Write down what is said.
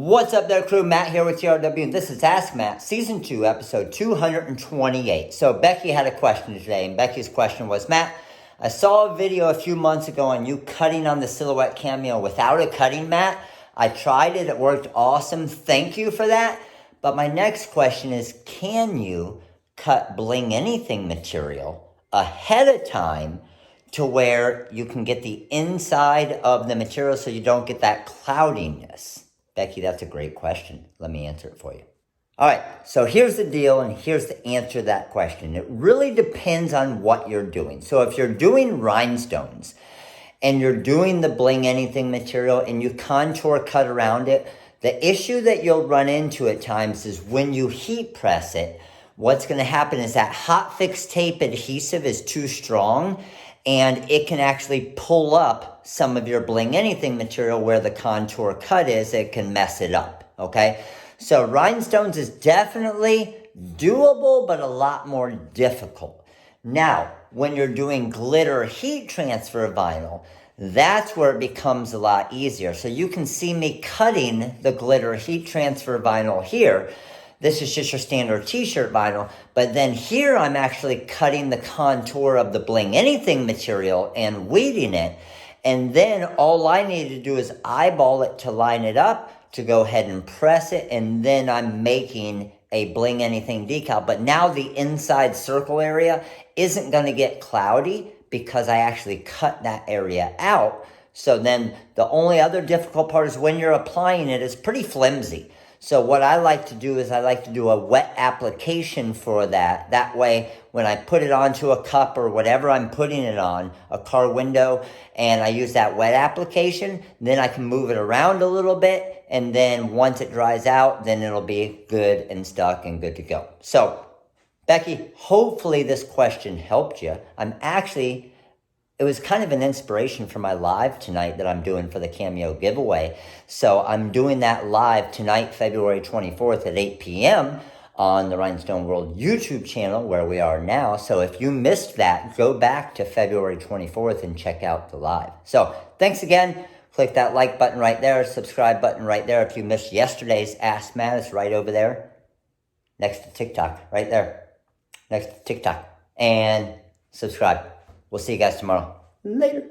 What's up there, crew? Matt here with TRW, and this is Ask Matt, Season 2, Episode 228. So Becky had a question today, and Becky's question was, Matt, I saw a video a few months ago on you cutting on the Silhouette Cameo without a cutting mat. I tried it. It worked awesome. Thank you for that. But my next question is, can you cut Bling anything material ahead of time to where you can get the inside of the material so you don't get that cloudiness? Becky, that's a great question. Let me answer it for you. All right, so here's the deal, and here's the answer to that question. It really depends on what you're doing. So if you're doing rhinestones and you're doing the Bling anything material and you contour cut around it, the issue that you'll run into at times is when you heat press it, what's going to happen is that hot fix tape adhesive is too strong, and it can actually pull up some of your Bling anything material where the contour cut is. It can mess it up, okay? So rhinestones is definitely doable, but a lot more difficult. Now, when you're doing glitter heat transfer vinyl, that's where it becomes a lot easier. So you can see me cutting the glitter heat transfer vinyl here. This is just your standard t-shirt vinyl, but then here I'm actually cutting the contour of the Bling anything material and weeding it. And then all I need to do is eyeball it to line it up, to go ahead and press it, and then I'm making a Bling anything decal. But now the inside circle area isn't going to get cloudy because I actually cut that area out. So then the only other difficult part is when you're applying it, it's pretty flimsy. So what I like to do is I like to do a wet application for that. That way, when I put it onto a cup or whatever I'm putting it on, a car window, and I use that wet application, then I can move it around a little bit, and then once it dries out, then it'll be good and stuck and good to go. So, Becky, hopefully this question helped you. It was kind of an inspiration for my live tonight that I'm doing for the Cameo giveaway. So I'm doing that live tonight, February 24th at 8 p.m. on the Rhinestone World YouTube channel where we are now. So if you missed that, go back to February 24th and check out the live. So thanks again. Click that like button right there, subscribe button right there. If you missed yesterday's Ask Matt, it's right over there next to TikTok, right there next to TikTok. And subscribe. We'll see you guys tomorrow. Later.